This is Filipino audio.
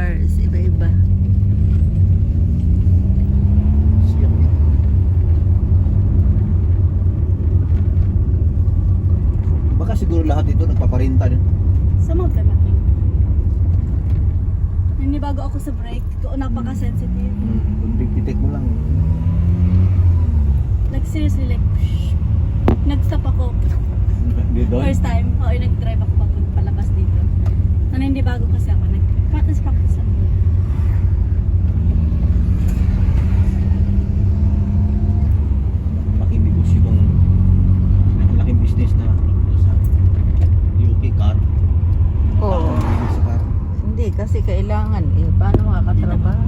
cars, iba-iba. Siyak din. Baka siguro lahat ito nagpaparinta din. Some of them, I think. Nanibago ako sa brake. Doon napaka-sensitive. Kung detect mo lang. Like, seriously, like, nag-stop ako. Di doon? First time, nag-drive ako palabas dito. Nanibago kasi ako. Nag-practice ako. Laking negosyo itong laking business na sa UK car. Oo. Sa car. Hindi, kasi kailangan. Paano makakatrabaho?